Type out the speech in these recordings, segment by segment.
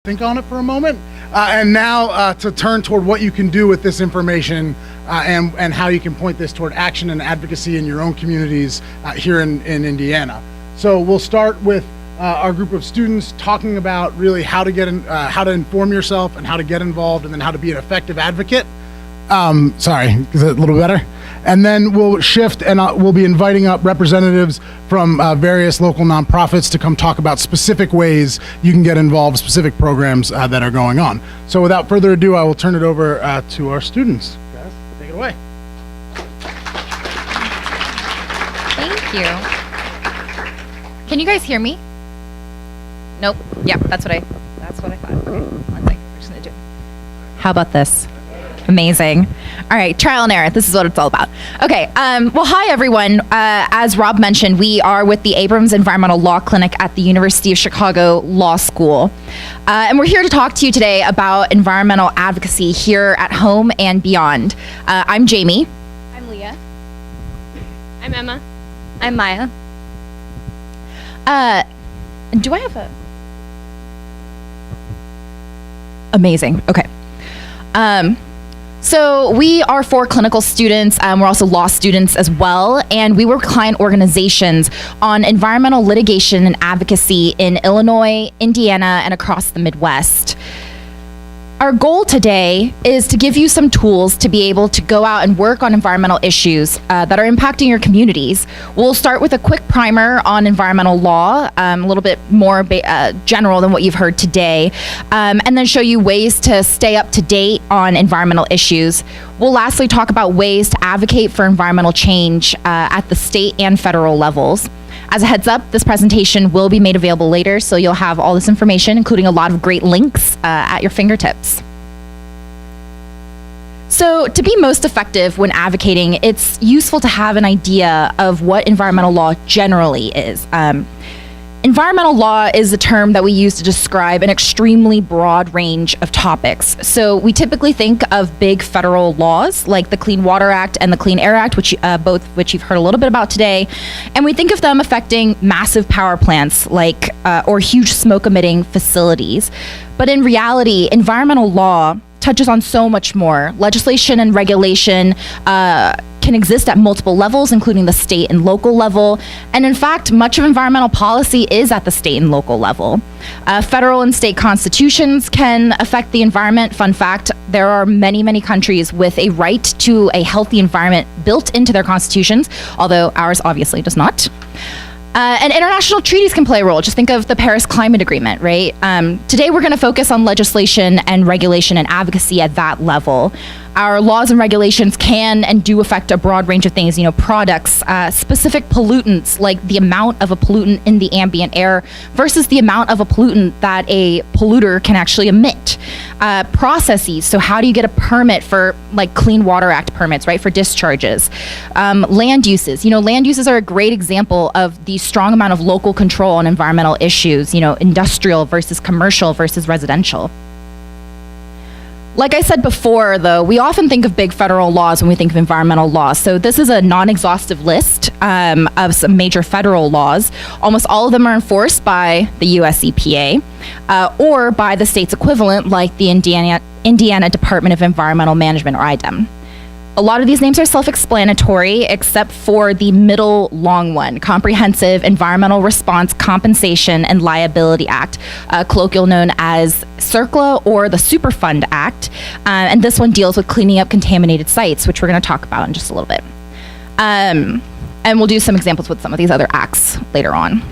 think on it for a moment, and now to turn toward what you can do with this information and how you can point this toward action and advocacy in your own communities here in Indiana. So we'll start with our group of students talking about really how to get how to inform yourself and how to get involved, and then how to be an effective advocate. Sorry, is it a little better? And then we'll shift and we'll be inviting up representatives from various local nonprofits to come talk about specific ways you can get involved, specific programs that are going on. So without further ado, I will turn it over to our students. Guys, take it away. Thank you. Can you guys hear me? Nope. Yep, that's what I thought. Okay, 1 second. We're just gonna do it. How about this? Amazing. All right, trial and error. This is what it's all about. Okay, well, hi, everyone. As Rob mentioned, we are with the Abrams Environmental Law Clinic at the University of Chicago Law School. And we're here to talk to you today about environmental advocacy here at home and beyond. I'm Jamie. I'm Leah. I'm Emma. I'm Maya. Do I have a... Amazing. Okay. So we are 4 clinical students. We're also law students as well, and we work with client organizations on environmental litigation and advocacy in Illinois, Indiana, and across the Midwest. Our goal today is to give you some tools to be able to go out and work on environmental issues that are impacting your communities. We'll start with a quick primer on environmental law, a little bit more general than what you've heard today, and then show you ways to stay up to date on environmental issues. We'll lastly talk about ways to advocate for environmental change at the state and federal levels. As a heads up, this presentation will be made available later, so you'll have all this information, including a lot of great links at your fingertips. So to be most effective when advocating, it's useful to have an idea of what environmental law generally is. Environmental law is a term that we use to describe an extremely broad range of topics. So we typically think of big federal laws like the Clean Water Act and the Clean Air Act, both which you've heard a little bit about today. And we think of them affecting massive power plants like or huge smoke emitting facilities. But in reality, environmental law touches on so much more. Legislation and regulation can exist at multiple levels, including the state and local level. And in fact, much of environmental policy is at the state and local level. Federal and state constitutions can affect the environment. Fun fact, there are many, many countries with a right to a healthy environment built into their constitutions, although ours obviously does not. And international treaties can play a role. Just think of the Paris Climate Agreement, right? Today we're going to focus on legislation and regulation and advocacy at that level. Our laws and regulations can and do affect a broad range of things, products, specific pollutants, like the amount of a pollutant in the ambient air versus the amount of a pollutant that a polluter can actually emit. Processes, so how do you get a permit for like Clean Water Act permits, right, for discharges? Land uses, land uses are a great example of the strong amount of local control on environmental issues, industrial versus commercial versus residential. Like I said before, though, we often think of big federal laws when we think of environmental laws. So this is a non-exhaustive list of some major federal laws. Almost all of them are enforced by the US EPA or by the state's equivalent, like the Indiana Department of Environmental Management, or IDEM. A lot of these names are self-explanatory, except for the middle long one, Comprehensive Environmental Response Compensation and Liability Act, colloquially known as CERCLA or the Superfund Act. And this one deals with cleaning up contaminated sites, which we're going to talk about in just a little bit. And we'll do some examples with some of these other acts later on.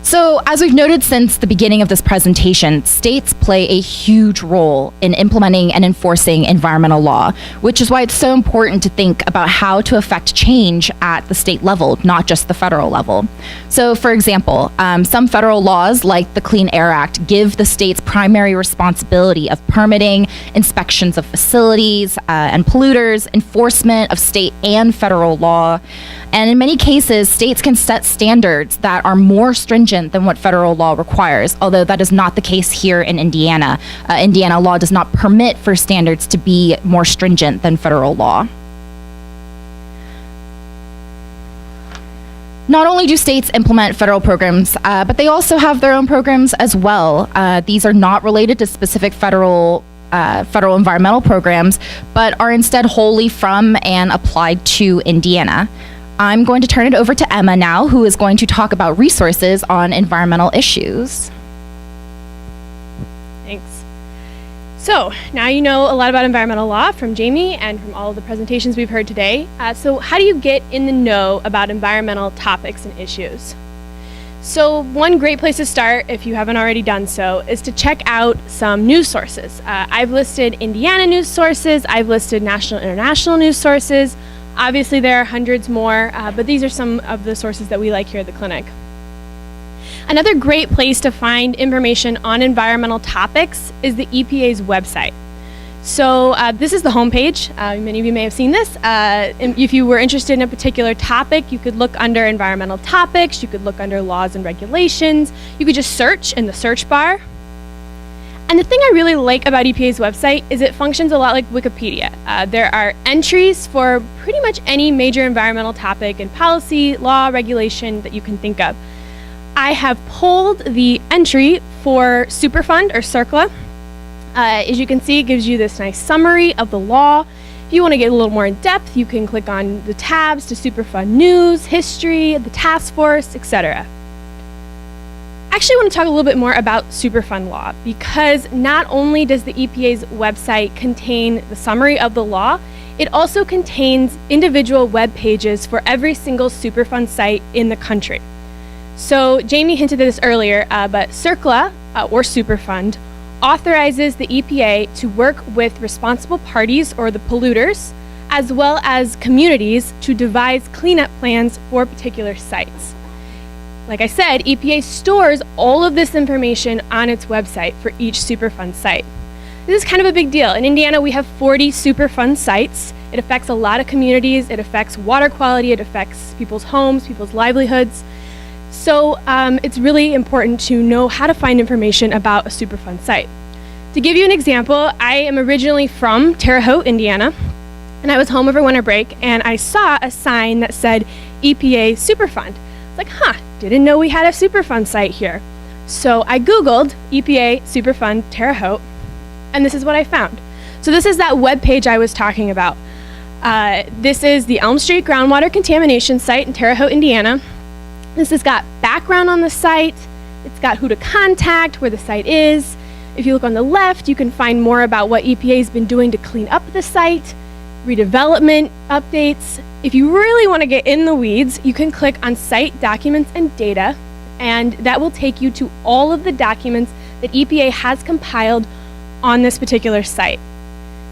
So, as we've noted since the beginning of this presentation, states play a huge role in implementing and enforcing environmental law, which is why it's so important to think about how to affect change at the state level, not just the federal level. So, for example, some federal laws, like the Clean Air Act, give the state's primary responsibility of permitting, inspections of facilities and polluters, enforcement of state and federal law. And in many cases, states can set standards that are more stringent than what federal law requires, although that is not the case here in Indiana. Indiana law does not permit for standards to be more stringent than federal law. Not only do states implement federal programs, but they also have their own programs as well. These are not related to specific federal environmental programs, but are instead wholly from and applied to Indiana. I'm going to turn it over to Emma now, who is going to talk about resources on environmental issues. Thanks. So now you know a lot about environmental law from Jamie and from all of the presentations we've heard today. So how do you get in the know about environmental topics and issues? So one great place to start, if you haven't already done so, is to check out some news sources. I've listed Indiana news sources, I've listed national and international news sources. Obviously there are hundreds more, but these are some of the sources that we like here at the clinic. Another great place to find information on environmental topics is the EPA's website. So this is the homepage. Many of you may have seen this. If you were interested in a particular topic, you could look under environmental topics, you could look under laws and regulations, you could just search in the search bar. And the thing I really like about EPA's website is it functions a lot like Wikipedia. There are entries for pretty much any major environmental topic and policy, law, regulation that you can think of. I have pulled the entry for Superfund or CERCLA. As you can see, it gives you this nice summary of the law. If you want to get a little more in depth, you can click on the tabs to Superfund news, history, the task force, etc. I actually want to talk a little bit more about Superfund law because not only does the EPA's website contain the summary of the law, it also contains individual web pages for every single Superfund site in the country. So Jamie hinted at this earlier, but CERCLA, or Superfund, authorizes the EPA to work with responsible parties or the polluters, as well as communities to devise cleanup plans for particular sites. Like I said, EPA stores all of this information on its website for each Superfund site. This is kind of a big deal. In Indiana, we have 40 Superfund sites. It affects a lot of communities. It affects water quality. It affects people's homes, people's livelihoods. So it's really important to know how to find information about a Superfund site. To give you an example, I am originally from Terre Haute, Indiana, and I was home over winter break, and I saw a sign that said EPA Superfund. It's like, didn't know we had a Superfund site here. So I Googled EPA Superfund Terre Haute, and this is what I found. So this is that web page I was talking about. This is the Elm Street groundwater contamination site in Terre Haute, Indiana. This has got background on the site, it's got who to contact, where the site is. If you look on the left, you can find more about what EPA has been doing to clean up the site, redevelopment updates. If you really want to get in the weeds, you can click on Site Documents and Data, and that will take you to all of the documents that EPA has compiled on this particular site.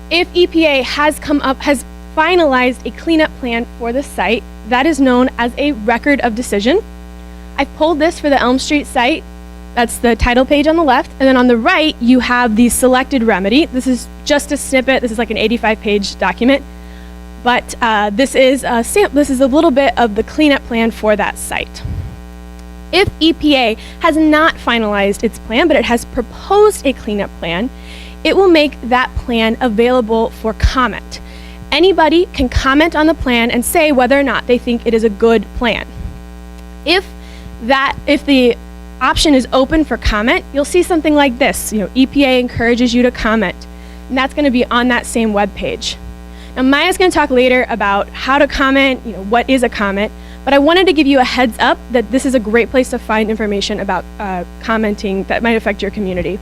If EPA has finalized a cleanup plan for the site, that is known as a record of decision. I pulled this for the Elm Street site. That's the title page on the left. And then on the right, you have the selected remedy. This is just a snippet. This is like an 85-page document. But this is a little bit of the cleanup plan for that site. If EPA has not finalized its plan, but it has proposed a cleanup plan, it will make that plan available for comment. Anybody can comment on the plan and say whether or not they think it is a good plan. If the option is open for comment, you'll see something like this. EPA encourages you to comment, and that's going to be on that same web page. Now, Maya's going to talk later about how to comment, what is a comment, but I wanted to give you a heads up that this is a great place to find information about commenting that might affect your community.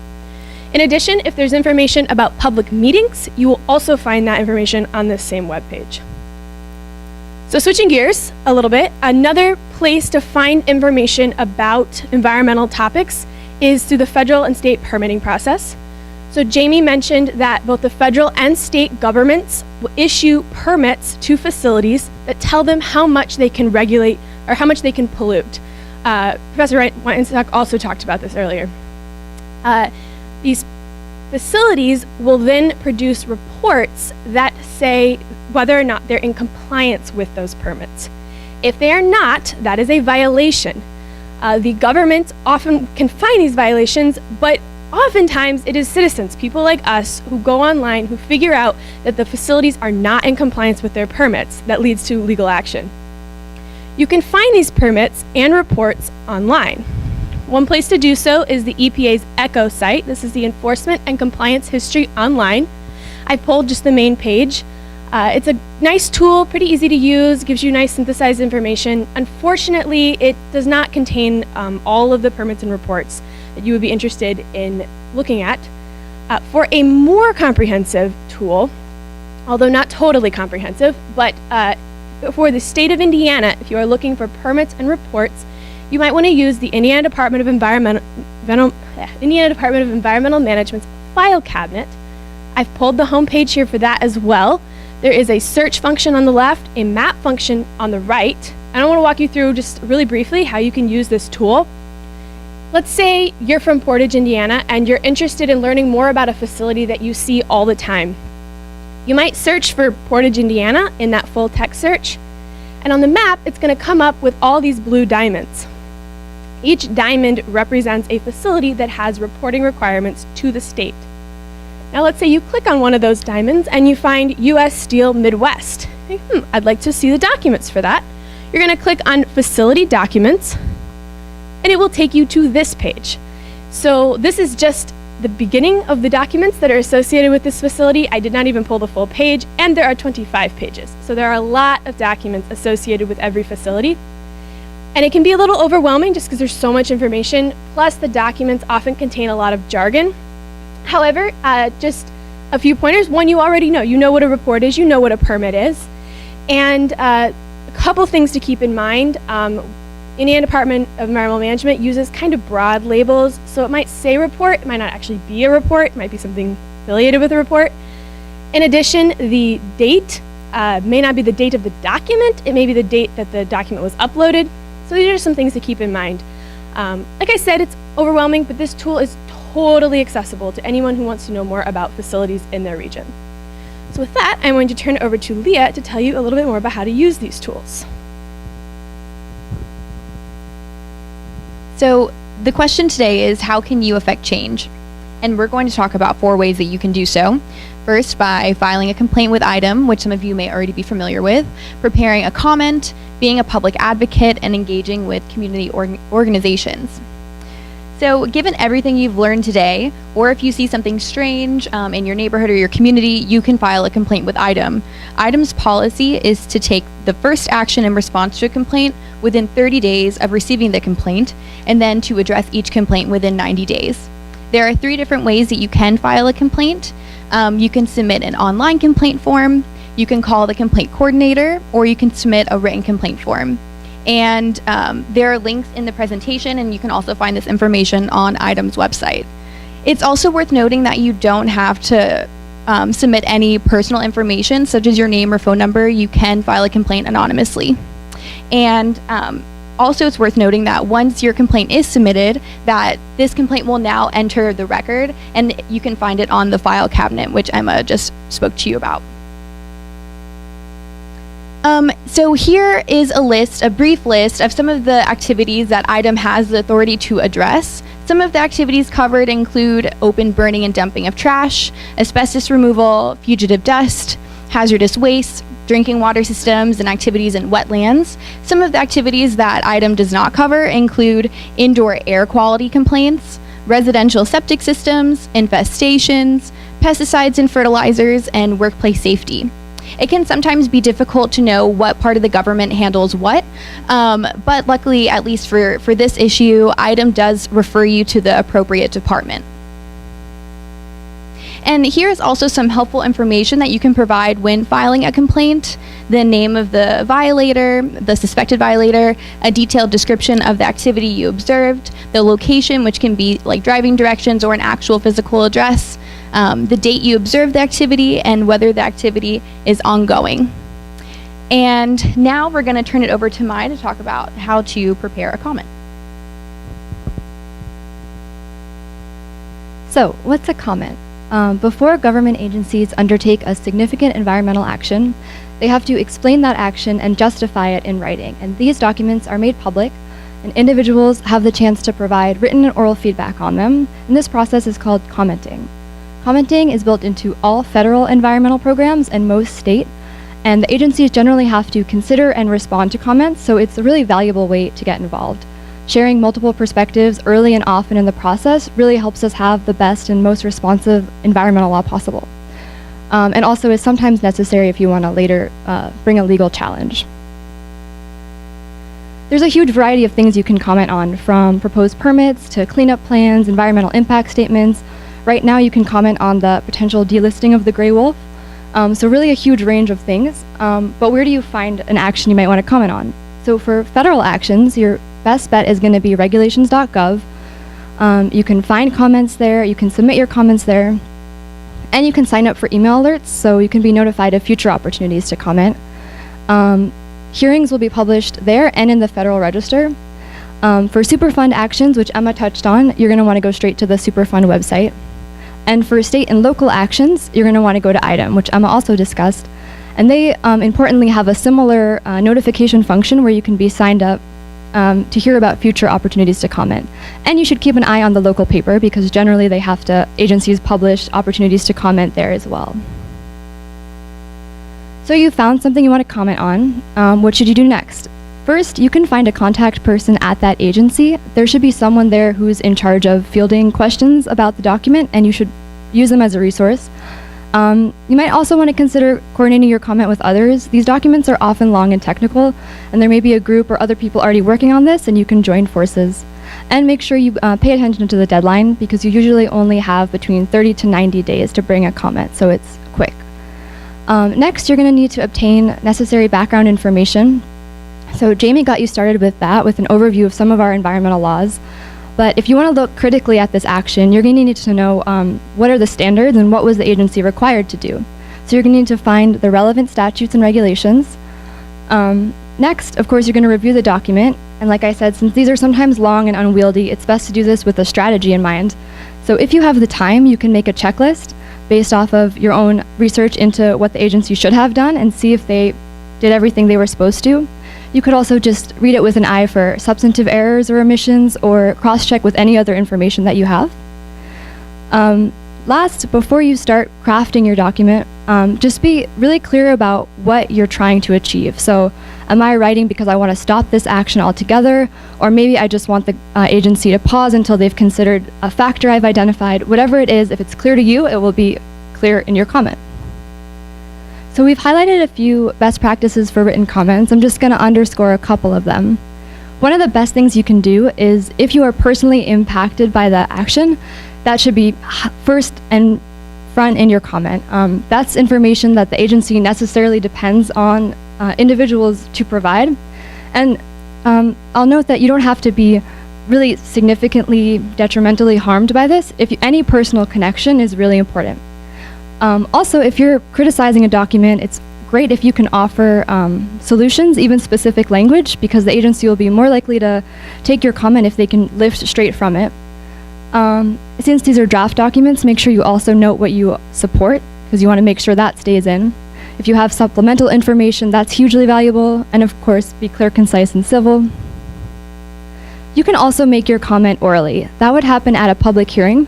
In addition, if there's information about public meetings, you will also find that information on this same webpage. So switching gears a little bit, another place to find information about environmental topics is through the federal and state permitting process. So Jamie mentioned that both the federal and state governments will issue permits to facilities that tell them how much they can regulate or how much they can pollute. Professor Weinstock also talked about this earlier. These facilities will then produce reports that say whether or not they're in compliance with those permits. If they are not, that is a violation. The government often can find these violations, but oftentimes it is citizens, people like us, who go online, who figure out that the facilities are not in compliance with their permits. That leads to legal action. You can find these permits and reports online. One place to do so is the EPA's ECHO site. This is the Enforcement and Compliance History Online. I pulled just the main page. It's a nice tool, pretty easy to use, gives you nice synthesized information. Unfortunately, it does not contain all of the permits and reports that you would be interested in looking at. For a more comprehensive tool, although not totally comprehensive, but for the state of Indiana, if you are looking for permits and reports, you might want to use the Indiana Department of Environmental Management's file cabinet. I've pulled the homepage here for that as well. There is a search function on the left, a map function on the right. And I want to walk you through just really briefly how you can use this tool. Let's say you're from Portage, Indiana, and you're interested in learning more about a facility that you see all the time. You might search for Portage, Indiana in that full text search. And on the map, it's going to come up with all these blue diamonds. Each diamond represents a facility that has reporting requirements to the state. Now let's say you click on one of those diamonds and you find U.S. Steel Midwest. I'd like to see the documents for that. You're going to click on Facility Documents, and it will take you to this page. So this is just the beginning of the documents that are associated with this facility. I did not even pull the full page, and there are 25 pages. So there are a lot of documents associated with every facility. And it can be a little overwhelming just because there's so much information, plus the documents often contain a lot of jargon. However, just a few pointers. One, you already know. You know what a report is. You know what a permit is. And a couple things to keep in mind. Indiana Department of Environmental Management uses kind of broad labels. So it might say report. It might not actually be a report. It might be something affiliated with a report. In addition, the date may not be the date of the document. It may be the date that the document was uploaded. So these are some things to keep in mind. Like I said, it's overwhelming, but this tool is totally accessible to anyone who wants to know more about facilities in their region. So with that, I'm going to turn it over to Leah to tell you a little bit more about how to use these tools. So the question today is, how can you affect change? And we're going to talk about 4 ways that you can do so. First, by filing a complaint with IDEM, which some of you may already be familiar with, preparing a comment, being a public advocate, and engaging with community organizations. So given everything you've learned today, or if you see something strange in your neighborhood or your community, you can file a complaint with IDEM. IDEM's policy is to take the first action in response to a complaint within 30 days of receiving the complaint, and then to address each complaint within 90 days. There are 3 different ways that you can file a complaint. You can submit an online complaint form, you can call the complaint coordinator, or you can submit a written complaint form. And there are links in the presentation, and you can also find this information on IDEM's website. It's also worth noting that you don't have to submit any personal information, such as your name or phone number. You can file a complaint anonymously. And also, it's worth noting that once your complaint is submitted, that this complaint will now enter the record, and you can find it on the file cabinet, which Emma just spoke to you about. So here is a brief list of some of the activities that IDEM has the authority to address. Some of the activities covered include open burning and dumping of trash, asbestos removal, fugitive dust, hazardous waste, drinking water systems, and activities in wetlands. Some of the activities that IDEM does not cover include indoor air quality complaints, residential septic systems, infestations, pesticides and fertilizers, and workplace safety. It can sometimes be difficult to know what part of the government handles what, but luckily, at least for this issue, IDEM does refer you to the appropriate department. And here is also some helpful information that you can provide when filing a complaint: the name of the violator, the suspected violator, a detailed description of the activity you observed, the location, which can be like driving directions or an actual physical address, the date you observed the activity, and whether the activity is ongoing. And now we're going to turn it over to Mai to talk about how to prepare a comment. So, what's a comment? Before government agencies undertake a significant environmental action, they have to explain that action and justify it in writing. And these documents are made public, and individuals have the chance to provide written and oral feedback on them. And this process is called commenting. Commenting is built into all federal environmental programs and most state and the agencies generally have to consider and respond to comments, so it's a really valuable way to get involved. Sharing multiple perspectives early and often in the process really helps us have the best and most responsive environmental law possible. And also is sometimes necessary if you want to later bring a legal challenge. There's a huge variety of things you can comment on, from proposed permits to cleanup plans, environmental impact statements. Right now you can comment on the potential delisting of the gray wolf. So really a huge range of things. But where do you find an action you might want to comment on? So for federal actions, your best bet is going to be regulations.gov. You can find comments there, you can submit your comments there, and you can sign up for email alerts so you can be notified of future opportunities to comment. Hearings will be published there and in the Federal Register. For Superfund actions, which Emma touched on, you're going to want to go straight to the Superfund website. And for state and local actions, you're going to want to go to IDEM, which Emma also discussed. And they importantly have a similar notification function where you can be signed up to hear about future opportunities to comment. And you should keep an eye on the local paper because generally agencies publish opportunities to comment there as well. So you found something you want to comment on. What should you do next? First, you can find a contact person at that agency. There should be someone there who's in charge of fielding questions about the document, and you should use them as a resource. You might also want to consider coordinating your comment with others. These documents are often long and technical, and there may be a group or other people already working on this, and you can join forces. And make sure you pay attention to the deadline because you usually only have between 30 to 90 days to bring a comment, so it's quick. Next, you're going to need to obtain necessary background information. So Jamie got you started with that, with an overview of some of our environmental laws. But if you want to look critically at this action, you're going to need to know what are the standards and what was the agency required to do. So you're going to need to find the relevant statutes and regulations. Next, of course, you're going to review the document. And like I said, since these are sometimes long and unwieldy, it's best to do this with a strategy in mind. So if you have the time, you can make a checklist based off of your own research into what the agency should have done and see if they did everything they were supposed to. You could also just read it with an eye for substantive errors or omissions, or cross-check with any other information that you have. Last, before you start crafting your document, just be really clear about what you're trying to achieve. So, am I writing because I want to stop this action altogether, or maybe I just want the agency to pause until they've considered a factor I've identified? Whatever it is, if it's clear to you, it will be clear in your comment. So we've highlighted a few best practices for written comments. I'm just going to underscore a couple of them. One of the best things you can do is, if you are personally impacted by the action, that should be first and front in your comment. That's information that the agency necessarily depends on individuals to provide. And I'll note that you don't have to be really significantly detrimentally harmed by this. Any personal connection is really important. Also, if you're criticizing a document, it's great if you can offer solutions, even specific language, because the agency will be more likely to take your comment if they can lift straight from it. Since these are draft documents, make sure you also note what you support, because you want to make sure that stays in. If you have supplemental information, that's hugely valuable, and of course, be clear, concise, and civil. You can also make your comment orally. That would happen at a public hearing.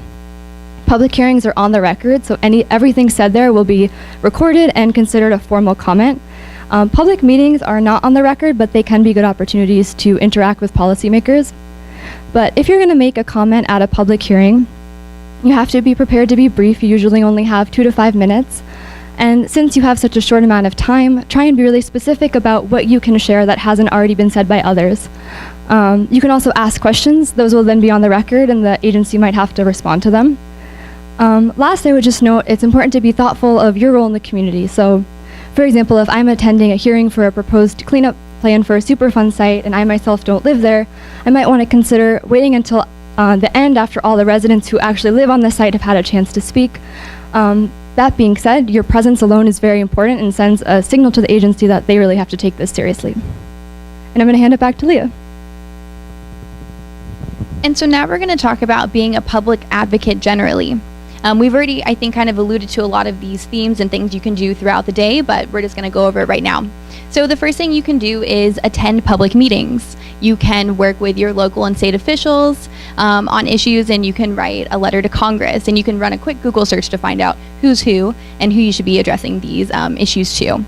Public hearings are on the record, so everything said there will be recorded and considered a formal comment. Public meetings are not on the record, but they can be good opportunities to interact with policymakers. But if you're going to make a comment at a public hearing, you have to be prepared to be brief. You usually only have 2 to 5 minutes. And since you have such a short amount of time, try and be really specific about what you can share that hasn't already been said by others. You can also ask questions. Those will then be on the record, and the agency might have to respond to them. Last, I would just note it's important to be thoughtful of your role in the community. So, for example, if I'm attending a hearing for a proposed cleanup plan for a Superfund site and I myself don't live there, I might want to consider waiting until the end, after all the residents who actually live on the site have had a chance to speak. That being said, your presence alone is very important and sends a signal to the agency that they really have to take this seriously. And I'm going to hand it back to Leah. And so now we're going to talk about being a public advocate generally. We've already, I think, kind of alluded to a lot of these themes and things you can do throughout the day, but we're just going to go over it right now. So the first thing you can do is attend public meetings. You can work with your local and state officials on issues, and you can write a letter to Congress, and you can run a quick Google search to find out who's who and who you should be addressing these issues to.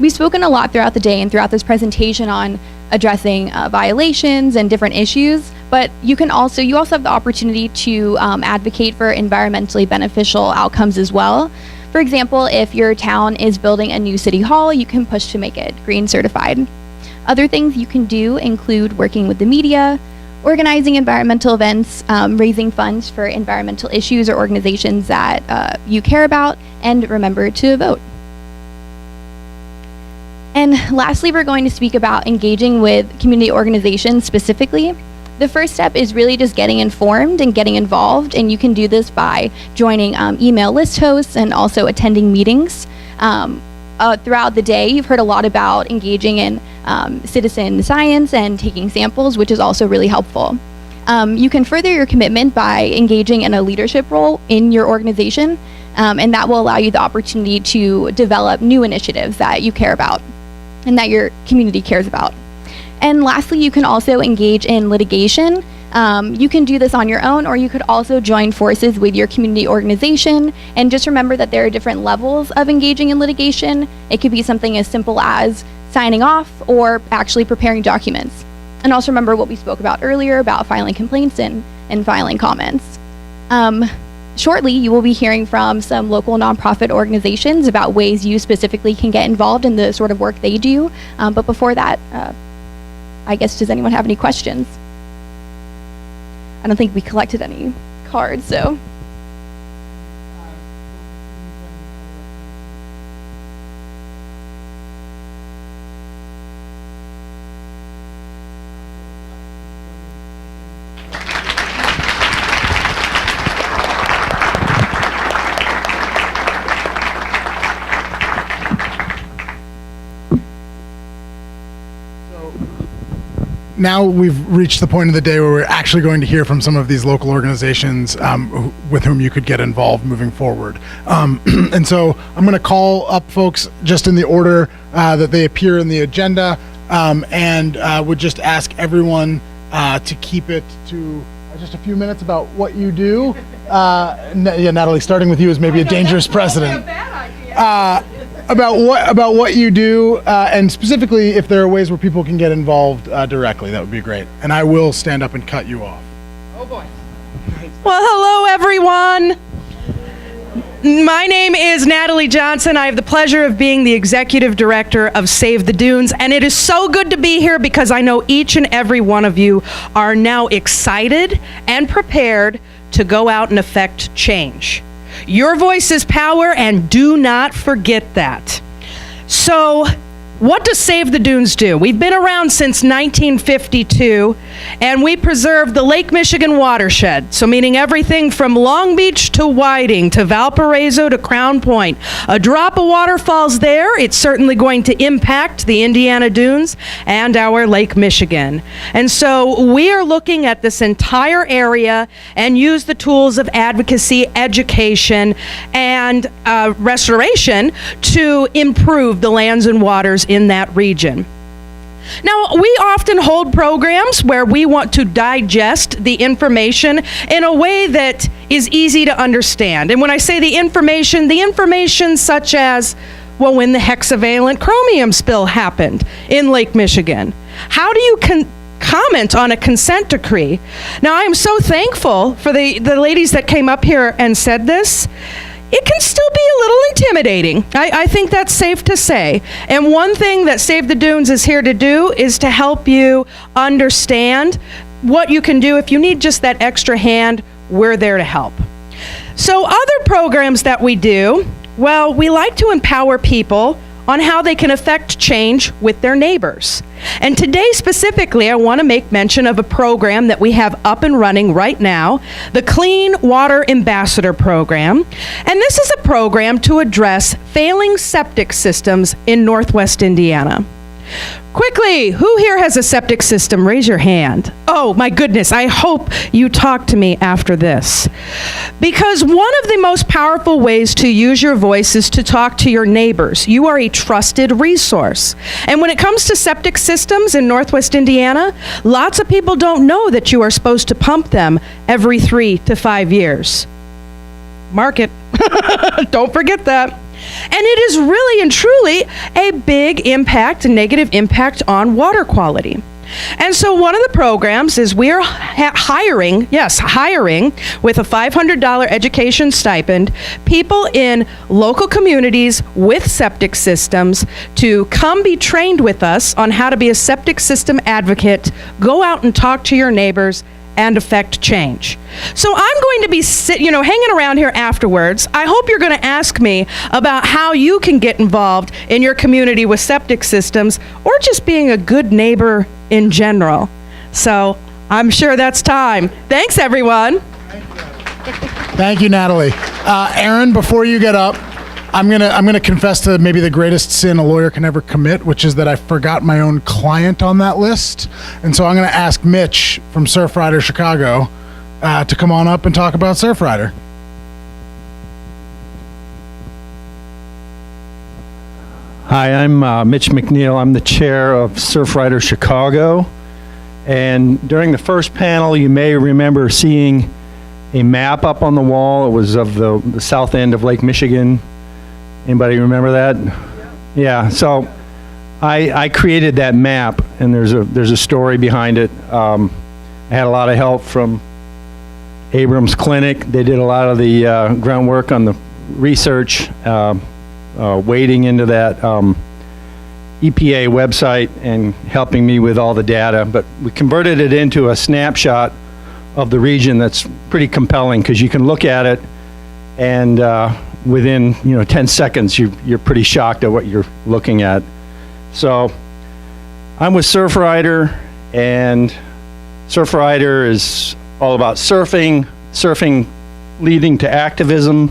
We've spoken a lot throughout the day and throughout this presentation on addressing violations and different issues, but you also have the opportunity to advocate for environmentally beneficial outcomes as well. For example, if your town is building a new city hall, you can push to make it green certified. Other things you can do include working with the media, organizing environmental events, raising funds for environmental issues or organizations that you care about, and remember to vote. And lastly, we're going to speak about engaging with community organizations specifically. The first step is really just getting informed and getting involved, and you can do this by joining email list hosts and also attending meetings. Throughout the day, you've heard a lot about engaging in citizen science and taking samples, which is also really helpful. You can further your commitment by engaging in a leadership role in your organization, and that will allow you the opportunity to develop new initiatives that you care about and that your community cares about. And lastly, you can also engage in litigation. You can do this on your own, or you could also join forces with your community organization. And just remember that there are different levels of engaging in litigation. It could be something as simple as signing off or actually preparing documents. And also remember what we spoke about earlier about filing complaints and filing comments. Shortly, you will be hearing from some local nonprofit organizations about ways you specifically can get involved in the sort of work they do. But before that, I guess, does anyone have any questions? I don't think we collected any cards, so. Now we've reached the point of the day where we're actually going to hear from some of these local organizations with whom you could get involved moving forward. And so I'm going to call up folks just in the order that they appear in the agenda, and would just ask everyone to keep it to just a few minutes about what you do. Yeah, Natalie, starting with you is maybe a dangerous precedent. About what you do, and specifically if there are ways where people can get involved directly, that would be great. And I will stand up and cut you off. Oh boy. Well, hello everyone. My name is Natalie Johnson. I have the pleasure of being the executive director of Save the Dunes, and it is so good to be here because I know each and every one of you are now excited and prepared to go out and affect change. Your voice is power, and do not forget that. So, what does Save the Dunes do? We've been around since 1952, and we preserve the Lake Michigan watershed. So meaning everything from Long Beach to Whiting to Valparaiso to Crown Point. A drop of water falls there, it's certainly going to impact the Indiana Dunes and our Lake Michigan. And so we are looking at this entire area and use the tools of advocacy, education, and restoration to improve the lands and waters in that region. Now, we often hold programs where we want to digest the information in a way that is easy to understand. And when I say the information such as, well, when the hexavalent chromium spill happened in Lake Michigan, how do you comment on a consent decree? Now, I am so thankful for the ladies that came up here and said this. It can still be a little intimidating. I think that's safe to say. And one thing that Save the Dunes is here to do is to help you understand what you can do. If you need just that extra hand, we're there to help. So other programs that we do, well, we like to empower people on how they can affect change with their neighbors. And today specifically, I want to make mention of a program that we have up and running right now, the Clean Water Ambassador Program. And this is a program to address failing septic systems in Northwest Indiana. Quickly, who here has a septic system? Raise your hand. Oh my goodness, I hope you talk to me after this. Because one of the most powerful ways to use your voice is to talk to your neighbors. You are a trusted resource. And when it comes to septic systems in Northwest Indiana, lots of people don't know that you are supposed to pump them every 3 to 5 years. Mark it. Don't forget that. And it is really and truly a big impact, a negative impact on water quality. And so one of the programs is we're hiring with a $500 education stipend, people in local communities with septic systems to come be trained with us on how to be a septic system advocate, go out and talk to your neighbors, and affect change. So I'm going to be hanging around here afterwards. I hope you're going to ask me about how you can get involved in your community with septic systems or just being a good neighbor in general. So I'm sure that's time. Thanks, everyone. Thank you, Natalie. Aaron, before you get up, I'm gonna confess to maybe the greatest sin a lawyer can ever commit, which is that I forgot my own client on that list. And so I'm gonna ask Mitch from Surfrider Chicago to come on up and talk about Surfrider. Hi, I'm Mitch McNeil. I'm the chair of Surfrider Chicago. And during the first panel, you may remember seeing a map up on the wall. It was of the south end of Lake Michigan. Anybody remember that? Yeah, so I created that map, and there's a story behind it. I had a lot of help from Abrams Clinic. They did a lot of the groundwork on the research, wading into that EPA website and helping me with all the data. But we converted it into a snapshot of the region that's pretty compelling, because you can look at it and within 10 seconds you're pretty shocked at what you're looking at. So I'm with Surfrider, and Surfrider is all about surfing leading to activism,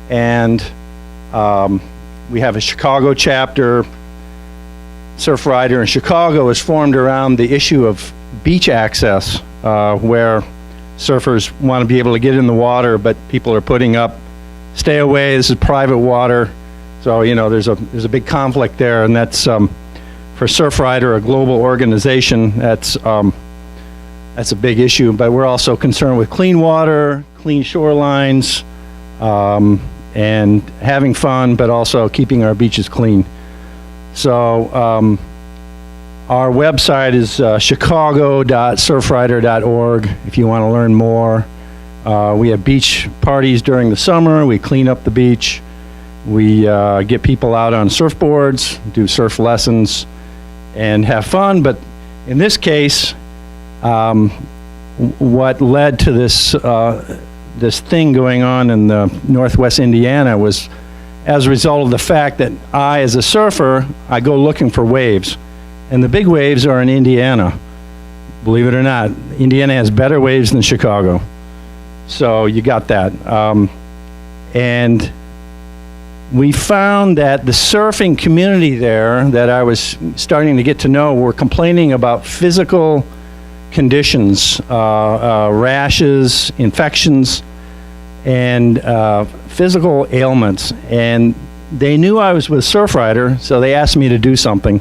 and we have a Chicago chapter. Surfrider in Chicago is formed around the issue of beach access, where surfers want to be able to get in the water, but people are putting up, stay away, this is private water. So, there's a big conflict there, and that's, for Surfrider, a global organization, that's a big issue. But we're also concerned with clean water, clean shorelines, and having fun, but also keeping our beaches clean. So, our website is chicago.surfrider.org if you want to learn more. We have beach parties during the summer. We clean up the beach. We get people out on surfboards, do surf lessons, and have fun. But in this case, what led to this thing going on in the Northwest Indiana was as a result of the fact that I, as a surfer, I go looking for waves. And the big waves are in Indiana. Believe it or not, Indiana has better waves than Chicago. So you got that. And we found that the surfing community there that I was starting to get to know were complaining about physical conditions, rashes, infections, and physical ailments. And they knew I was with Surfrider, so they asked me to do something.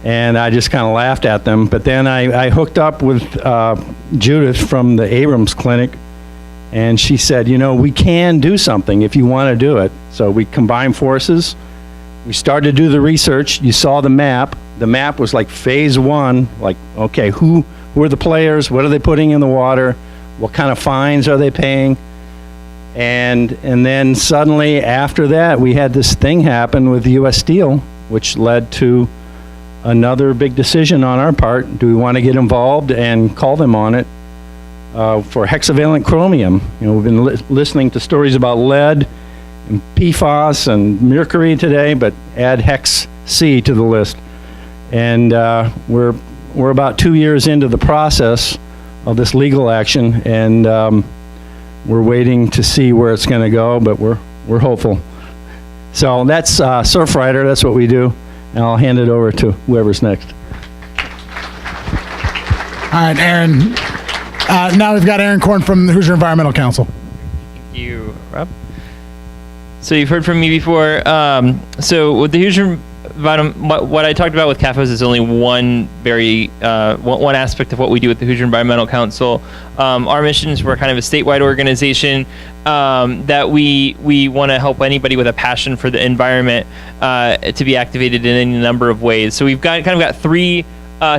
And I just kind of laughed at them. But then I hooked up with Judith from the Abrams Clinic, and she said, we can do something if you want to do it. So we combined forces. We started to do the research. You saw the map. The map was like phase one, like, okay, who are the players? What are they putting in the water? What kind of fines are they paying? And then suddenly after that, we had this thing happen with U.S. Steel, which led to another big decision on our part. Do we want to get involved and call them on it for hexavalent chromium? We've been listening to stories about lead and PFAS and mercury today, but add hex C to the list. And we're about 2 years into the process of this legal action, and we're waiting to see where it's going to go, but we're hopeful. So that's Surfrider. That's what we do. And I'll hand it over to whoever's next. All right, Aaron. Now we've got Aaron Korn from the Hoosier Environmental Council. Thank you, Rob. So you've heard from me before. So with the Hoosier what I talked about with CAFOs is only one one aspect of what we do with the Hoosier Environmental Council. Our mission is we're kind of a statewide organization that we want to help anybody with a passion for the environment to be activated in any number of ways. So we've got three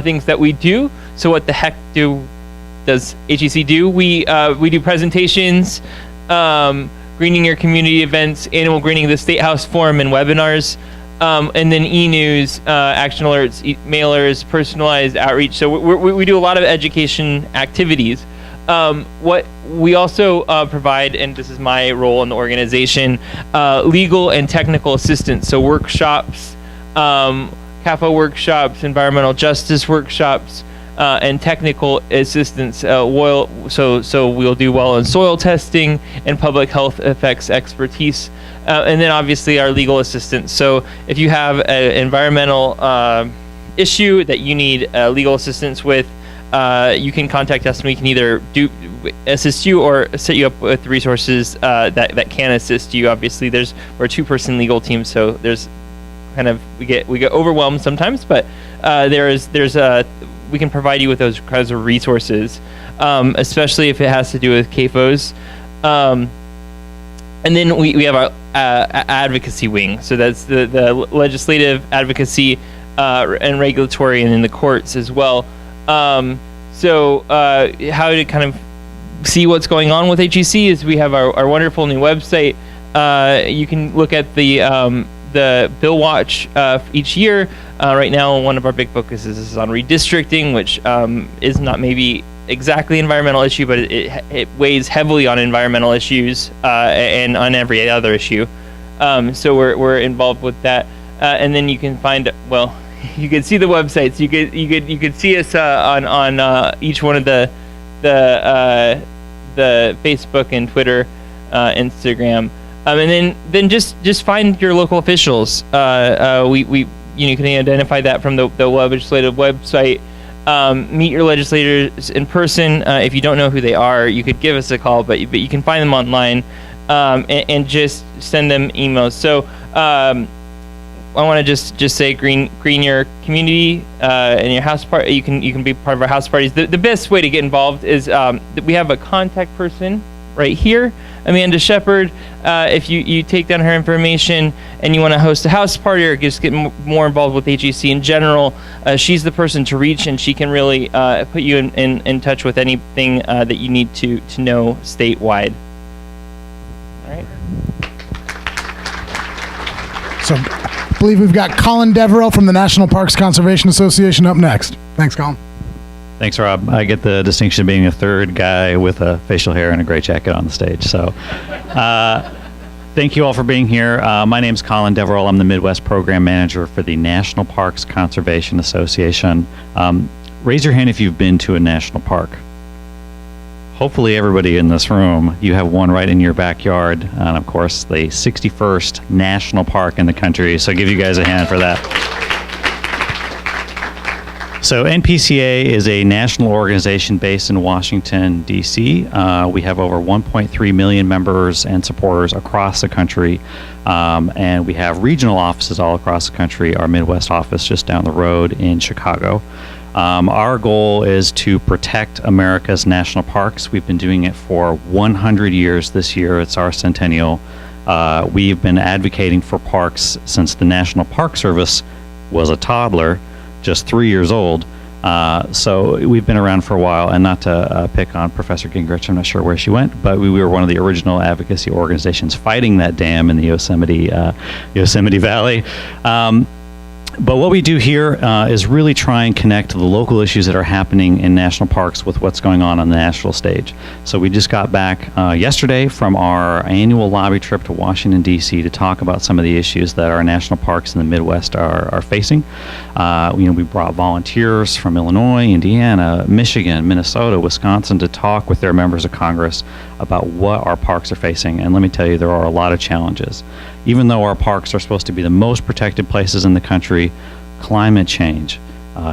things that we do. So what the heck does HEC do? We do presentations, greening your community events, annual greening of the State House Forum, and webinars, and then e-news, action alerts, mailers, personalized outreach. So we do a lot of education activities. What we also provide, and this is my role in the organization, legal and technical assistance. So workshops, CAFO workshops, environmental justice workshops, and technical assistance. So we'll do well in soil testing and public health effects expertise, and then obviously our legal assistance. So if you have an environmental issue that you need legal assistance with, you can contact us, and we can either assist you or set you up with resources that can assist you. Obviously, we're a 2-person legal team, so there's we get overwhelmed sometimes, but we can provide you with those kinds of resources, especially if it has to do with CAFOs. And then we have our advocacy wing. So that's the legislative advocacy and regulatory, and in the courts as well. So how to kind of see what's going on with HEC is we have our wonderful new website. You can look at the Bill Watch each year. Right now, one of our big focuses is on redistricting, which is not maybe exactly environmental issue, but it weighs heavily on environmental issues and on every other issue. So we're involved with that, and then you can find, well, you can see the websites. You could see us on each one of the Facebook and Twitter, Instagram. And then just find your local officials. You can identify that from the legislative website. Meet your legislators in person. If you don't know who they are, you could give us a call, but you can find them online, and just send them emails. So I want to just say green your community and your house party. You can be part of our house parties. The best way to get involved is we have a contact person right here, Amanda Shepard. If you take down her information and you want to host a house party or just get more involved with HEC in general, she's the person to reach, and she can really put you in touch with anything that you need to know statewide. All right. So I believe we've got Colin Deverell from the National Parks Conservation Association up next. Thanks, Colin. Thanks, Rob. I get the distinction of being a third guy with a facial hair and a gray jacket on the stage. So thank you all for being here. My name's Colin Deverell. I'm the Midwest Program Manager for the National Parks Conservation Association. Raise your hand if you've been to a national park. Hopefully everybody in this room, you have one right in your backyard. And of course, the 61st national park in the country. So give you guys a hand for that. So NPCA is a national organization based in Washington, D.C. We have over 1.3 million members and supporters across the country, and we have regional offices all across the country. Our Midwest office just down the road in Chicago. Our goal is to protect America's national parks. We've been doing it for 100 years this year. It's our centennial. We've been advocating for parks since the National Park Service was a toddler, just 3 years old. So we've been around for a while, and not to pick on Professor Gingrich, I'm not sure where she went, but we were one of the original advocacy organizations fighting that dam in the Yosemite Valley. But what we do here is really try and connect to the local issues that are happening in national parks with what's going on the national stage. So we just got back yesterday from our annual lobby trip to Washington, D.C. to talk about some of the issues that our national parks in the Midwest are facing. We brought volunteers from Illinois, Indiana, Michigan, Minnesota, Wisconsin to talk with their members of Congress about what our parks are facing. And let me tell you, there are a lot of challenges. Even though our parks are supposed to be the most protected places in the country, climate change,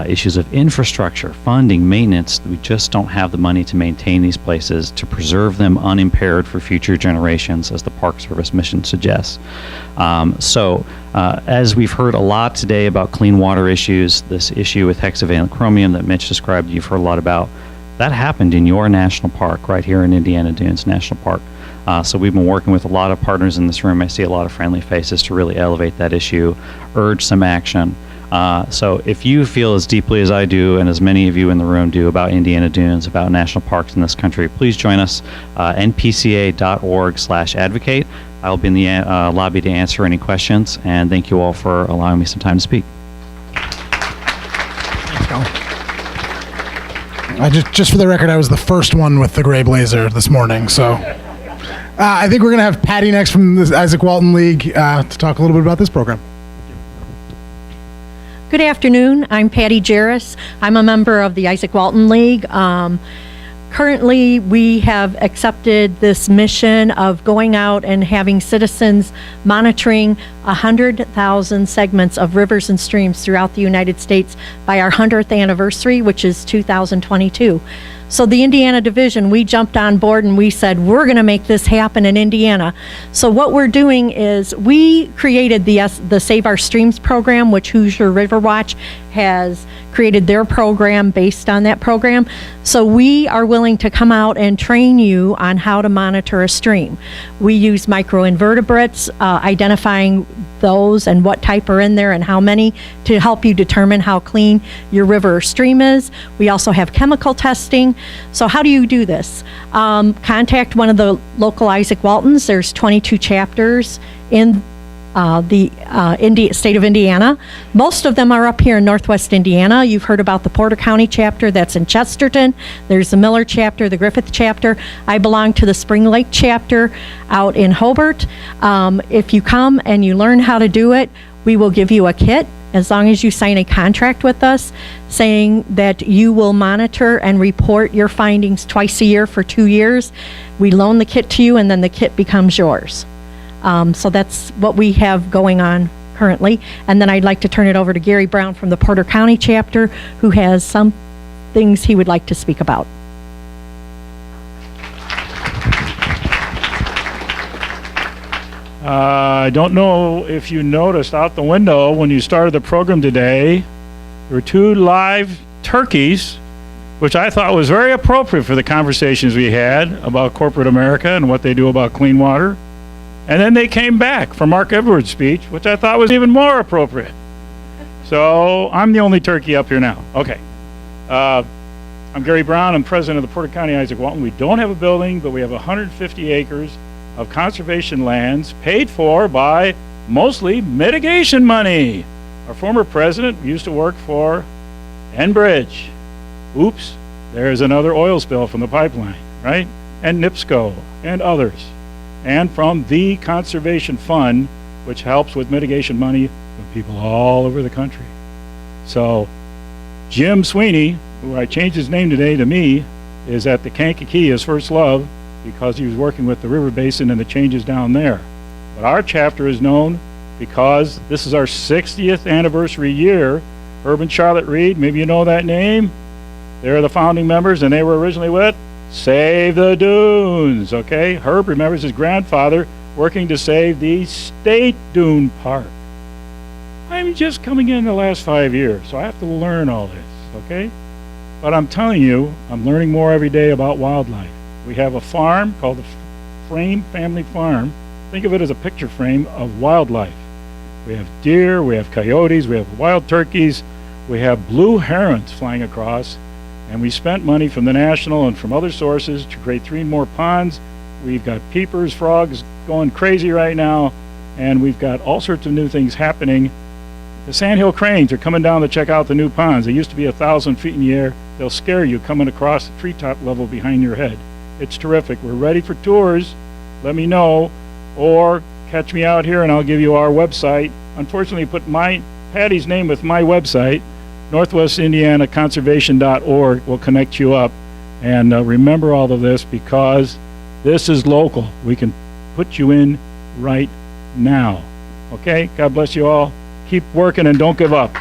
issues of infrastructure, funding, maintenance. We just don't have the money to maintain these places, to preserve them unimpaired for future generations, as the Park Service mission suggests. As we've heard a lot today about clean water issues, this issue with hexavalent chromium that Mitch described, you've heard a lot about, that happened in your national park right here in Indiana Dunes National Park. So we've been working with a lot of partners in this room. I see a lot of friendly faces to really elevate that issue, urge some action. So if you feel as deeply as I do, and as many of you in the room do, about Indiana Dunes, about national parks in this country, please join us, npca.org/advocate. I'll be in the lobby to answer any questions, and thank you all for allowing me some time to speak. Thanks, Colin. Just for the record, I was the first one with the gray blazer this morning, so I think we're going to have Patty next from the Isaac Walton League to talk a little bit about this program. Good afternoon. I'm Patty Jarris. I'm a member of the Isaac Walton League. Currently, we have accepted this mission of going out and having citizens monitoring 100,000 segments of rivers and streams throughout the United States by our 100th anniversary, which is 2022. So the Indiana division, we jumped on board and we said, we're going to make this happen in Indiana. So what we're doing is we created the Save Our Streams program, which Hoosier River Watch has created their program based on that program. So we are willing to come out and train you on how to monitor a stream. We use microinvertebrates, identifying those and what type are in there and how many to help you determine how clean your river or stream is. We also have chemical testing. So how do you do this? Contact one of the local Isaac Waltons. There's 22 chapters in the state of Indiana. Most of them are up here in Northwest Indiana. You've heard about the Porter County chapter that's in Chesterton. There's the Miller chapter, the Griffith chapter. I belong to the Spring Lake chapter out in Hobart. If you come and you learn how to do it, we will give you a kit as long as you sign a contract with us saying that you will monitor and report your findings twice a year for 2 years. We loan the kit to you and then the kit becomes yours. So that's what we have going on currently. And then I'd like to turn it over to Gary Brown from the Porter County chapter, who has some things he would like to speak about. I don't know if you noticed out the window when you started the program today, there were 2 live turkeys, which I thought was very appropriate for the conversations we had about corporate America and what they do about clean water. And then they came back for Mark Edwards' speech, which I thought was even more appropriate. So I'm the only turkey up here now. Okay. I'm Gary Brown. I'm president of the Porter County Isaac Walton. We don't have a building, but we have 150 acres of conservation lands paid for by mostly mitigation money. Our former president used to work for Enbridge. Oops, there's another oil spill from the pipeline, right? And NIPSCO and others. And from the Conservation Fund, which helps with mitigation money from people all over the country. So Jim Sweeney, who I changed his name today to me, is at the Kankakee, his first love, because he was working with the river basin and the changes down there. But our chapter is known because this is our 60th anniversary year. Herb and Charlotte Reed, maybe you know that name. They're the founding members, and they were originally with Save the Dunes, okay? Herb remembers his grandfather working to save the State Dune Park. I'm just coming in the last 5 years, so I have to learn all this, okay? But I'm telling you, I'm learning more every day about wildlife. We have a farm called the Frame Family Farm. Think of it as a picture frame of wildlife. We have deer, we have coyotes, we have wild turkeys, we have blue herons flying across, and we spent money from the national and from other sources to create 3 more ponds. We've got peepers, frogs going crazy right now, and we've got all sorts of new things happening. The sandhill cranes are coming down to check out the new ponds. They used to be 1,000 feet in the air. They'll scare you coming across the treetop level behind your head. It's terrific. We're ready for tours. Let me know, or catch me out here and I'll give you our website. Unfortunately, put Patty's name with my website. NorthwestIndianaConservation.org will connect you up. And remember all of this, because this is local. We can put you in right now. Okay? God bless you all. Keep working and don't give up.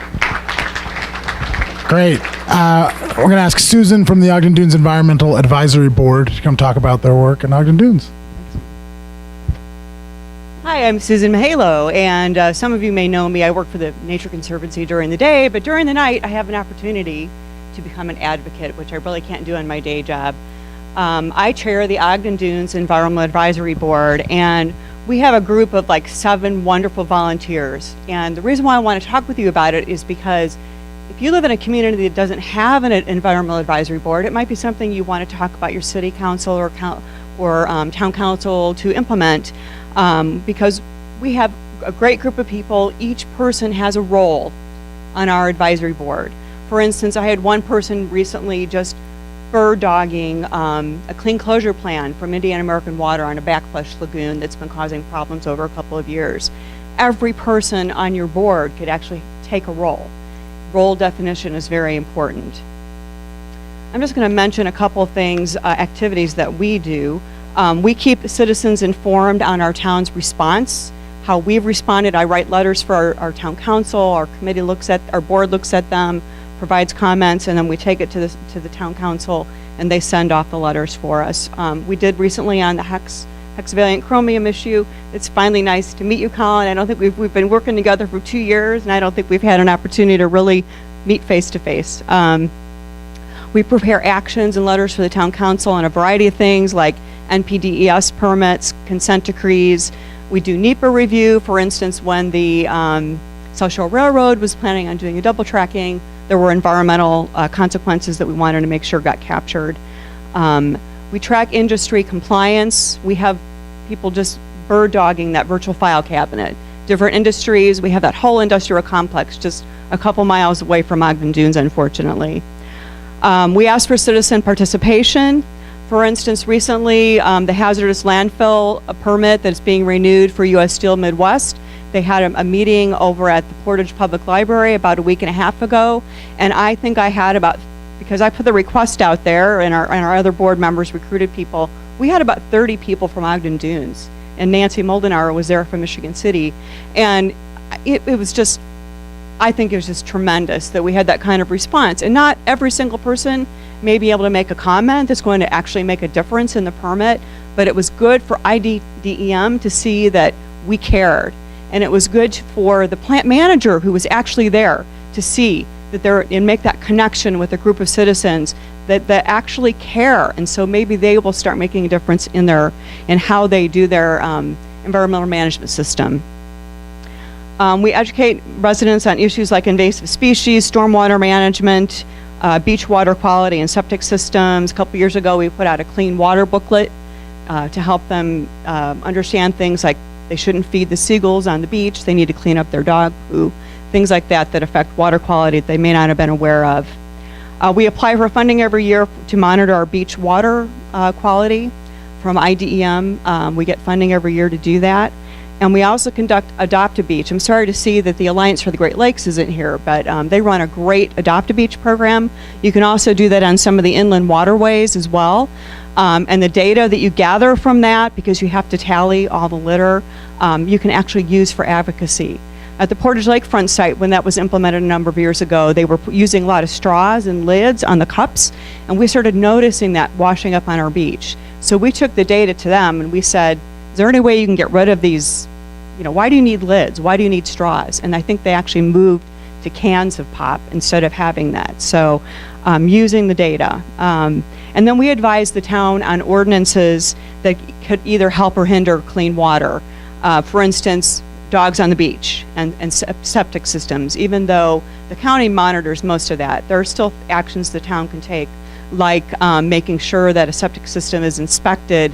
Great. We're going to ask Susan from the Ogden Dunes Environmental Advisory Board to come talk about their work in Ogden Dunes. Hi, I'm Susan Mahalo, and some of you may know me. I work for the Nature Conservancy during the day, but during the night I have an opportunity to become an advocate, which I really can't do on my day job. I chair the Ogden Dunes Environmental Advisory Board, and we have a group of like 7 wonderful volunteers. And the reason why I want to talk with you about it is because if you live in a community that doesn't have an environmental advisory board, it might be something you want to talk about your city council or town council to implement, because we have a great group of people. Each person has a role on our advisory board. For instance, I had one person recently just bird dogging a clean closure plan from Indiana American Water on a backflush lagoon that's been causing problems over a couple of years. Every person on your board could actually take a role. Role definition is very important. I'm just going to mention a couple of things, activities that we do. We keep citizens informed on our town's response, how we've responded. I write letters for our town council, our board looks at them, provides comments, and then we take it to the town council, and they send off the letters for us. We did recently on the hexavalent chromium issue. It's finally nice to meet you, Colin. I don't think we've been working together for 2 years, and I don't think we've had an opportunity to really meet face to face. We prepare actions and letters for the town council on a variety of things like NPDES permits, consent decrees. We do NEPA review. For instance, when the South Shore Railroad was planning on doing a double tracking, there were environmental consequences that we wanted to make sure got captured. We track industry compliance. We have people just bird dogging that virtual file cabinet. Different industries. We have that whole industrial complex just a couple miles away from Ogden Dunes, unfortunately. We ask for citizen participation. For instance, recently, the hazardous landfill permit that's being renewed for U.S. Steel Midwest, they had a meeting over at the Portage Public Library about a week and a half ago, and I think I had because I put the request out there and our other board members recruited people, we had about 30 people from Ogden Dunes, and Nancy Moldenauer was there from Michigan City, and it was just, I think it was just tremendous that we had that kind of response. And not every single person may be able to make a comment that's going to actually make a difference in the permit, but it was good for IDEM to see that we cared. And it was good for the plant manager who was actually there to see that and make that connection with a group of citizens that actually care. And so maybe they will start making a difference in how they do their environmental management system. We educate residents on issues like invasive species, stormwater management, beach water quality and septic systems. A couple years ago, we put out a clean water booklet to help them understand things like they shouldn't feed the seagulls on the beach, they need to clean up their dog poo, things like that affect water quality that they may not have been aware of. We apply for funding every year to monitor our beach water quality from IDEM. We get funding every year to do that. And we also conduct Adopt a Beach. I'm sorry to see that the Alliance for the Great Lakes isn't here, but they run a great Adopt a Beach program. You can also do that on some of the inland waterways as well. And the data that you gather from that, because you have to tally all the litter, you can actually use for advocacy. At the Portage Lakefront site, when that was implemented a number of years ago, they were using a lot of straws and lids on the cups, and we started noticing that washing up on our beach. So we took the data to them and we said, is there any way you can get rid of these, why do you need lids? Why do you need straws? And I think they actually moved to cans of pop instead of having that. So using the data. And then we advise the town on ordinances that could either help or hinder clean water. For instance, dogs on the beach and septic systems. Even though the county monitors most of that, there are still actions the town can take, like making sure that a septic system is inspected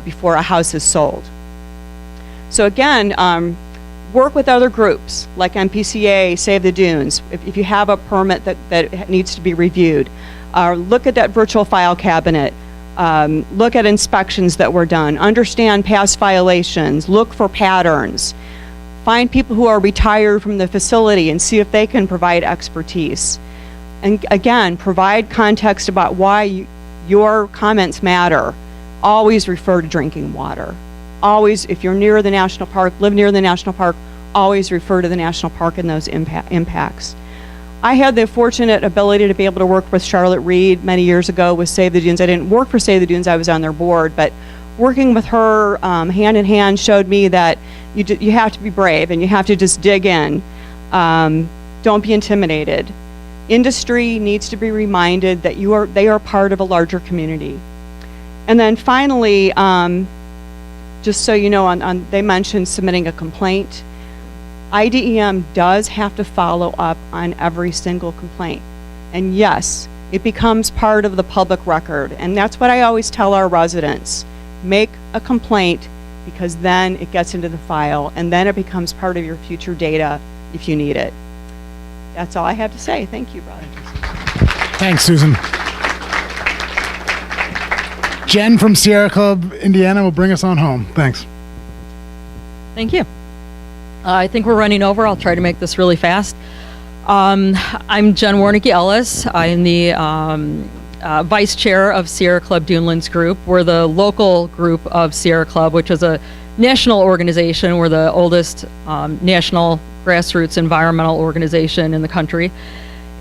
before a house is sold. So again, work with other groups like MPCA, Save the Dunes. If you have a permit that needs to be reviewed, look at that virtual file cabinet. Look at inspections that were done. Understand past violations. Look for patterns. Find people who are retired from the facility and see if they can provide expertise. And again, provide context about why your comments matter. Always refer to drinking water. Always, if you're near the national park, live near the national park, always refer to the national park and those impacts. I had the fortunate ability to be able to work with Charlotte Reed many years ago with Save the Dunes. I didn't work for Save the Dunes, I was on their board, but working with her hand in hand showed me that you have to be brave and you have to just dig in. Don't be intimidated. Industry needs to be reminded that they are part of a larger community. And then finally, just so you know, they mentioned submitting a complaint. IDEM does have to follow up on every single complaint. And yes, it becomes part of the public record. And that's what I always tell our residents. Make a complaint, because then it gets into the file and then it becomes part of your future data if you need it. That's all I have to say. Thank you, brother. Thanks, Susan. Jen from Sierra Club, Indiana, will bring us on home. Thanks. Thank you. I think we're running over. I'll try to make this really fast. I'm Jen Warnicki Ellis. I am the vice chair of Sierra Club Dunelands Group. We're the local group of Sierra Club, which is a national organization. We're the oldest national grassroots environmental organization in the country.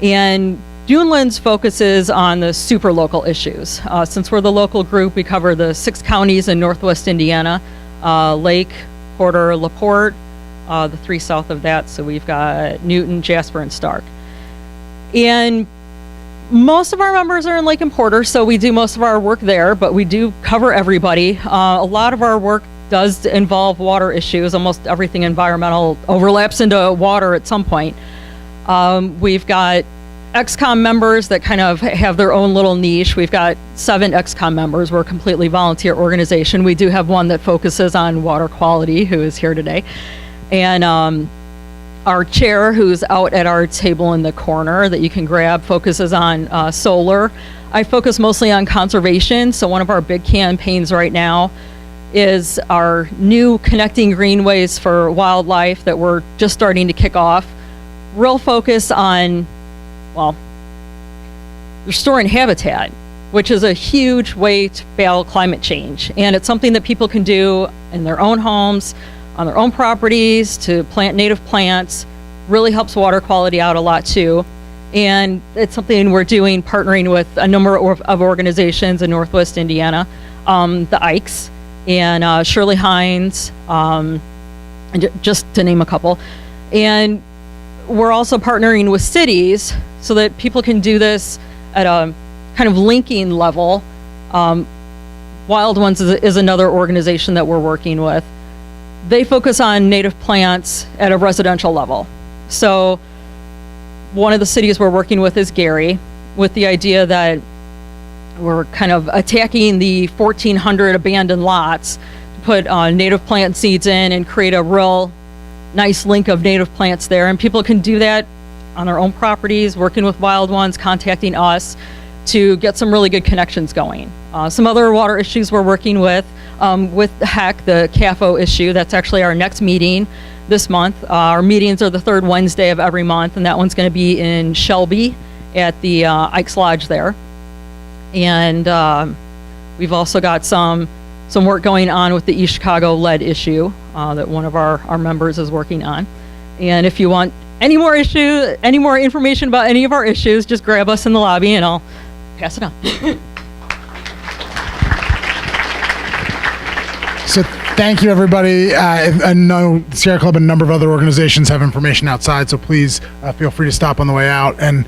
And Dunelands focuses on the super local issues. Since we're the local group, we cover the 6 counties in Northwest Indiana, Lake, Porter, LaPorte, the 3 south of that. So we've got Newton, Jasper, and Stark. And most of our members are in Lake and Porter, so we do most of our work there, but we do cover everybody. A lot of our work does involve water issues. Almost everything environmental overlaps into water at some point. We've got XCOM members that kind of have their own little niche. We've got 7 XCOM members. We're a completely volunteer organization. We do have one that focuses on water quality, who is here today. And our chair, who's out at our table in the corner that you can grab, focuses on solar. I focus mostly on conservation. So one of our big campaigns right now is our new Connecting Greenways for Wildlife that we're just starting to kick off. Real focus on, well, restoring habitat, which is a huge way to battle climate change. And it's something that people can do in their own homes, on their own properties, to plant native plants. Really helps water quality out a lot too. And it's something we're doing, partnering with a number of organizations in Northwest Indiana, the Ikes and Shirley Hines, and just to name a couple. And we're also partnering with cities so that people can do this at a kind of linking level. Wild Ones is another organization that we're working with. They focus on native plants at a residential level. So one of the cities we're working with is Gary, with the idea that we're kind of attacking the 1,400 abandoned lots to put native plant seeds in and create a real nice link of native plants there. And people can do that on their own properties, working with Wild Ones, contacting us to get some really good connections going. Some other water issues we're working with HEC, the CAFO issue. That's actually our next meeting this month. Our meetings are the 3rd Wednesday of every month, and that one's going to be in Shelby at the Ike's Lodge there. And we've also got some work going on with the East Chicago lead issue that one of our members is working on. And if you want any more information about any of our issues, just grab us in the lobby and I'll pass it on. So thank you, everybody. I know Sierra Club and a number of other organizations have information outside, so please feel free to stop on the way out. And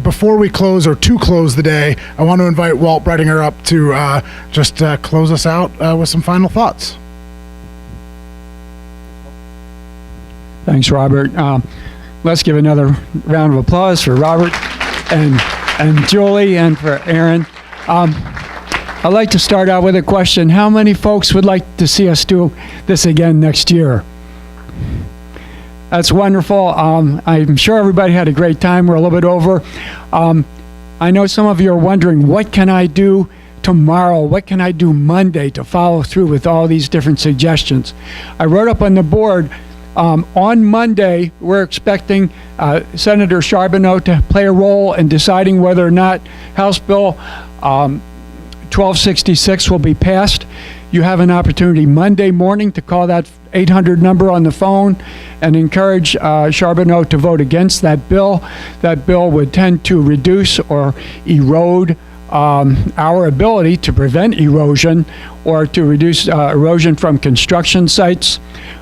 before we close, or to close the day, I want to invite Walt Bredinger up to just close us out with some final thoughts. Thanks, Robert. Let's give another round of applause for Robert and Julie and for Aaron. I'd like to start out with a question. How many folks would like to see us do this again next year? That's wonderful. I'm sure everybody had a great time. We're a little bit over. I know some of you are wondering, what can I do tomorrow? What can I do Monday to follow through with all these different suggestions? I wrote up on the board, on Monday, we're expecting Senator Charbonneau to play a role in deciding whether or not House Bill 1266 will be passed. you have an opportunity Monday morning to call that 800 number on the phone and encourage Charbonneau to vote against that bill. That bill would tend to reduce or erode our ability to prevent erosion or to reduce erosion from construction sites.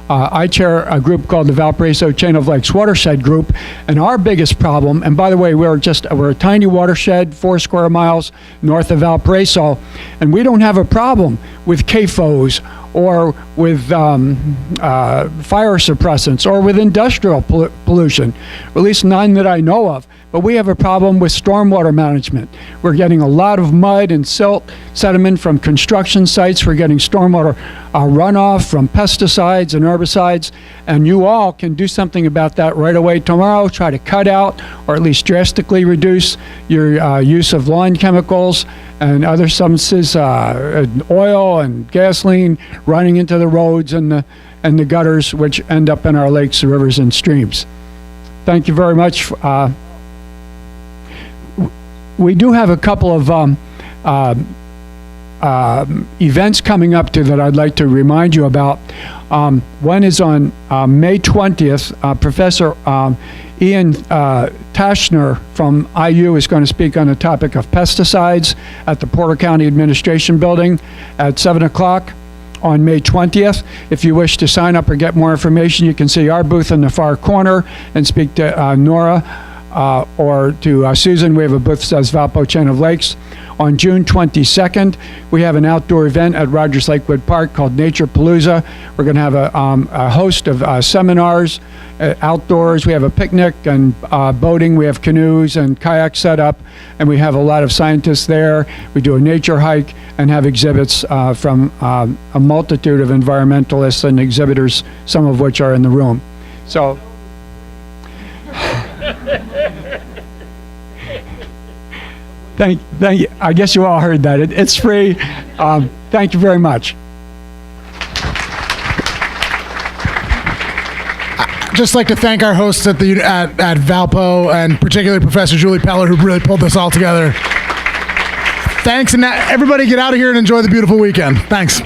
I chair a group called the Valparaiso Chain of Lakes Watershed Group, and our biggest problem, and by the way, we're a tiny watershed, 4 square miles north of Valparaiso, and we don't have a problem with CAFOs or with fire suppressants or with industrial pollution, or at least none that I know of. But we have a problem with stormwater management. We're getting a lot of mud and silt sediment from construction sites. We're getting stormwater runoff from pesticides and herbicides. And you all can do something about that right away tomorrow. Try to cut out or at least drastically reduce your use of lawn chemicals and other substances, oil and gasoline running into the roads and the gutters, which end up in our lakes, rivers, and streams. Thank you very much. We do have a couple of events coming up that I'd like to remind you about. One is on May 20th. Professor Ian Tashner from IU is going to speak on the topic of pesticides at the Porter County Administration Building at 7 o'clock on May 20th. If you wish to sign up or get more information, you can see our booth in the far corner and speak to Nora or to Susan. We have a booth that says Valpo Chain of Lakes. On June 22nd, we have an outdoor event at Rogers Lakewood Park called Nature Palooza. We're going to have a host of seminars outdoors. We have a picnic and boating. We have canoes and kayaks set up, and we have a lot of scientists there. We do a nature hike and have exhibits from a multitude of environmentalists and exhibitors, some of which are in the room. So. Thank you. I guess you all heard that. It's free. Thank you very much. I'd just like to thank our hosts at Valpo, and particularly Professor Julie Peller, who really pulled this all together. Thanks, and now everybody get out of here and enjoy the beautiful weekend. Thanks.